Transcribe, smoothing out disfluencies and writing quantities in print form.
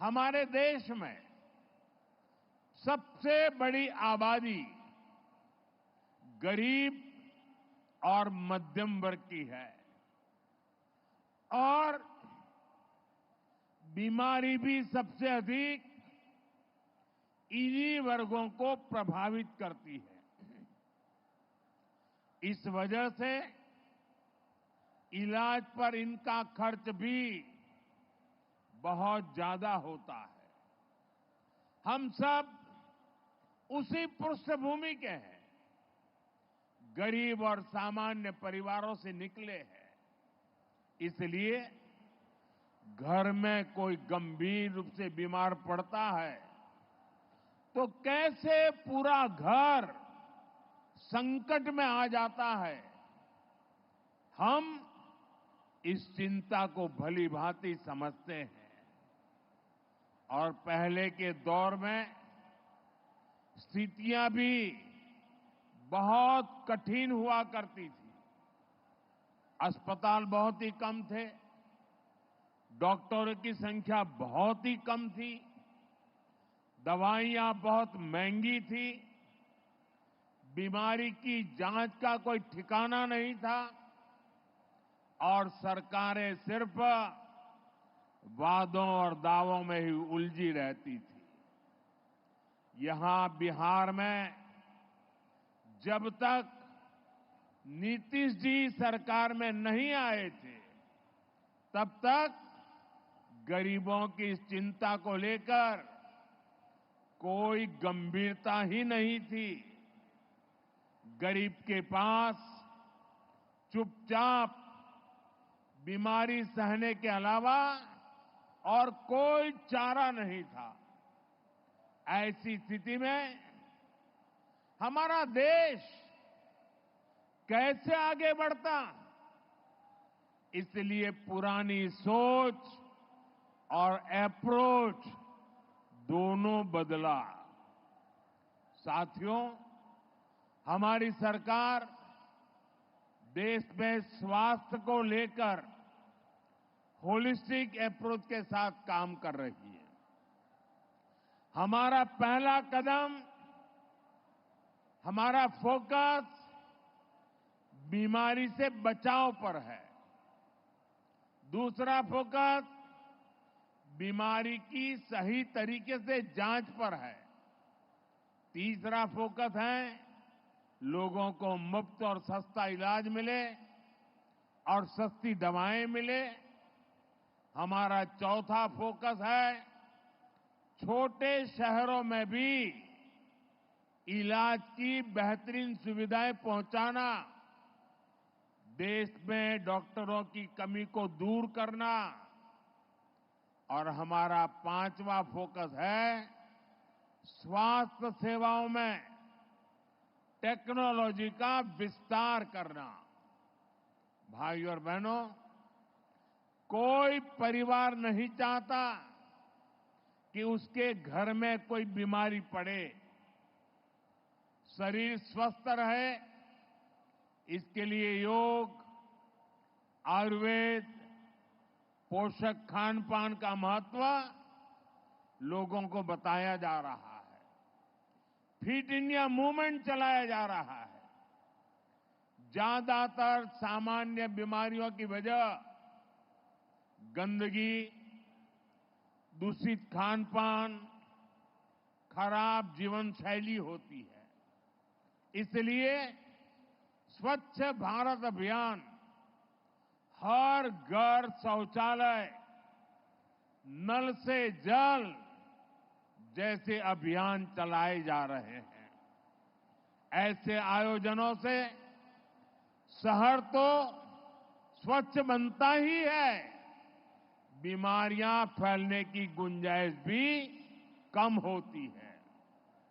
हमारे देश में सबसे बड़ी आबादी गरीब और मध्यम वर्ग की है और बीमारी भी सबसे अधिक इन्हीं वर्गों को प्रभावित करती है। इस वजह से इलाज पर इनका खर्च भी बहुत ज्यादा होता है। हम सब उसी पृष्ठभूमि के हैं, गरीब और सामान्य परिवारों से निकले हैं। इसलिए घर में कोई गंभीर रूप से बीमार पड़ता है तो कैसे पूरा घर संकट में आ जाता है, हम इस चिंता को भली भांति समझते हैं। और पहले के दौर में स्थितियां भी बहुत कठिन हुआ करती थी। अस्पताल बहुत ही कम थे, डॉक्टरों की संख्या बहुत ही कम थी, दवाइयां बहुत महंगी थी, बीमारी की जांच का कोई ठिकाना नहीं था और सरकारें सिर्फ वादों और दावों में ही उलझी रहती थी। यहां बिहार में जब तक नीतीश जी सरकार में नहीं आए थे, तब तक गरीबों की इस चिंता को लेकर कोई गंभीरता ही नहीं थी। गरीब के पास चुपचाप बीमारी सहने के अलावा और कोई चारा नहीं था। ऐसी स्थिति में हमारा देश कैसे आगे बढ़ता? इसलिए पुरानी सोच और अप्रोच दोनों बदला। साथियों, हमारी सरकार देश में स्वास्थ्य को लेकर होलिस्टिक अप्रोच के साथ काम कर रही है। हमारा पहला कदम, हमारा फोकस बीमारी से बचाव पर है। दूसरा फोकस बीमारी की सही तरीके से जांच पर है। तीसरा फोकस है लोगों को मुफ्त और सस्ता इलाज मिले और सस्ती दवाएं मिले। हमारा चौथा फोकस है छोटे शहरों में भी इलाज की बेहतरीन सुविधाएं पहुंचाना, देश में डॉक्टरों की कमी को दूर करना। और हमारा पांचवा फोकस है स्वास्थ्य सेवाओं में टेक्नोलॉजी का विस्तार करना। भाइयों और बहनों, कोई परिवार नहीं चाहता कि उसके घर में कोई बीमारी पड़े। शरीर स्वस्थ रहे, इसके लिए योग, आयुर्वेद, पोषक खान पान का महत्व लोगों को बताया जा रहा है। फिट इंडिया मूवमेंट चलाया जा रहा है। ज्यादातर सामान्य बीमारियों की वजह गंदगी, दूषित खान पान, खराब जीवन शैली होती है। इसलिए स्वच्छ भारत अभियान, हर घर शौचालय, नल से जल जैसे अभियान चलाए जा रहे हैं। ऐसे आयोजनों से शहर तो स्वच्छ बनता ही है, बीमारियां फैलने की गुंजाइश भी कम होती है।